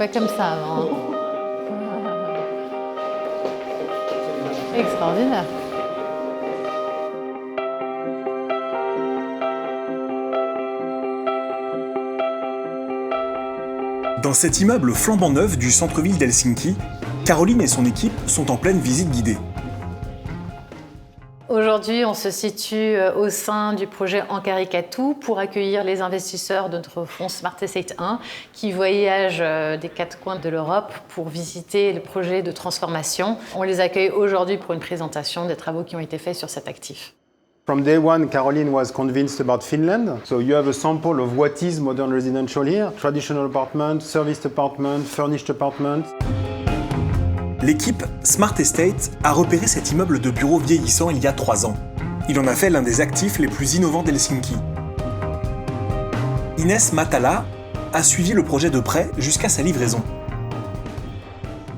pas comme ça avant. Hein. Extraordinaire. Dans cet immeuble flambant neuf du centre-ville d'Helsinki, Caroline et son équipe sont en pleine visite guidée. Aujourd'hui, on se situe au sein du projet Ankarikatu pour accueillir les investisseurs de notre fonds Smart Estate 1 qui voyagent des quatre coins de l'Europe pour visiter le projet de transformation. On les accueille aujourd'hui pour une présentation des travaux qui ont été faits sur cet actif. From day one, Caroline was convinced about Finland. So you have a sample of what is modern residential here. Traditional apartment, serviced apartment, furnished apartment. L'équipe Smart Estate a repéré cet immeuble de bureaux vieillissant il y a 3 ans. Il en a fait l'un des actifs les plus innovants d'Helsinki. Inès Matala a suivi le projet de près jusqu'à sa livraison.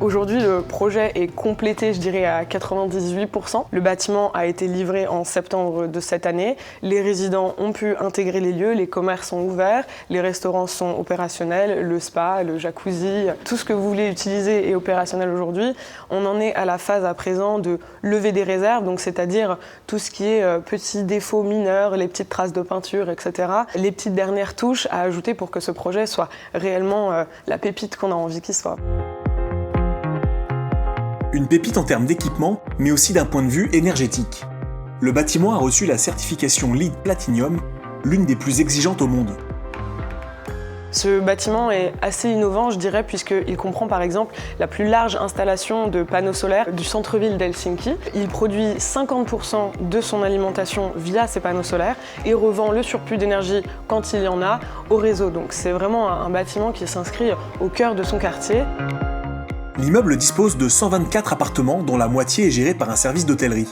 Aujourd'hui, le projet est complété, je dirais, à 98%. Le bâtiment a été livré en septembre de cette année. Les résidents ont pu intégrer les lieux, les commerces sont ouverts, les restaurants sont opérationnels, le spa, le jacuzzi, tout ce que vous voulez utiliser est opérationnel aujourd'hui. On en est à la phase à présent de lever des réserves, donc c'est-à-dire tout ce qui est petits défauts mineurs, les petites traces de peinture, etc. Les petites dernières touches à ajouter pour que ce projet soit réellement la pépite qu'on a envie qu'il soit. Une pépite en termes d'équipement, mais aussi d'un point de vue énergétique. Le bâtiment a reçu la certification LEED Platinum, l'une des plus exigeantes au monde. Ce bâtiment est assez innovant, je dirais, puisqu'il comprend par exemple la plus large installation de panneaux solaires du centre-ville d'Helsinki. Il produit 50% de son alimentation via ces panneaux solaires et revend le surplus d'énergie quand il y en a au réseau. Donc c'est vraiment un bâtiment qui s'inscrit au cœur de son quartier. L'immeuble dispose de 124 appartements dont la moitié est gérée par un service d'hôtellerie.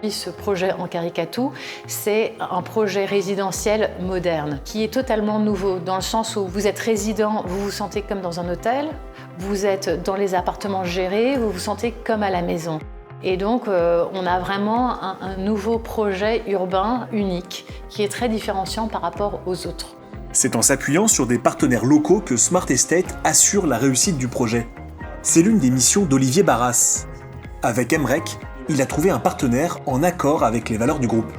Ce projet Ankarikatu, c'est un projet résidentiel moderne qui est totalement nouveau dans le sens où vous êtes résident, vous vous sentez comme dans un hôtel, vous êtes dans les appartements gérés, vous vous sentez comme à la maison. Et donc on a vraiment un nouveau projet urbain unique qui est très différenciant par rapport aux autres. C'est en s'appuyant sur des partenaires locaux que Smart Estate assure la réussite du projet. C'est l'une des missions d'Olivier Barras. Avec Emrek, il a trouvé un partenaire en accord avec les valeurs du groupe.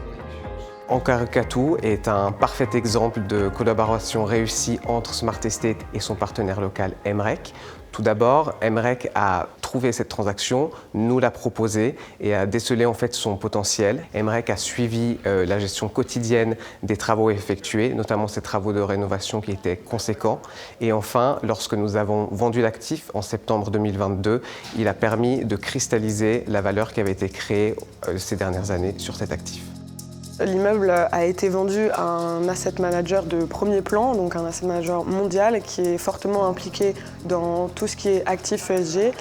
Ankarikatu est un parfait exemple de collaboration réussie entre Smart Estate et son partenaire local Emrek. Tout d'abord, Emrek a trouvé cette transaction, nous l'a proposée et a décelé en fait son potentiel. Emrek a suivi la gestion quotidienne des travaux effectués, notamment ces travaux de rénovation qui étaient conséquents. Et enfin, lorsque nous avons vendu l'actif en septembre 2022, il a permis de cristalliser la valeur qui avait été créée ces dernières années sur cet actif. L'immeuble a été vendu à un asset manager de premier plan, donc un asset manager mondial qui est fortement impliqué dans tout ce qui est actif ESG.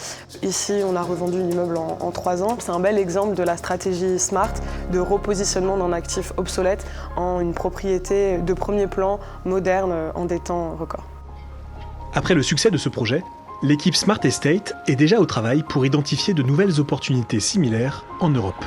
Ici, on a revendu l'immeuble en 3 ans. C'est un bel exemple de la stratégie Smart de repositionnement d'un actif obsolète en une propriété de premier plan moderne en des temps records. Après le succès de ce projet, l'équipe Smart Estate est déjà au travail pour identifier de nouvelles opportunités similaires en Europe.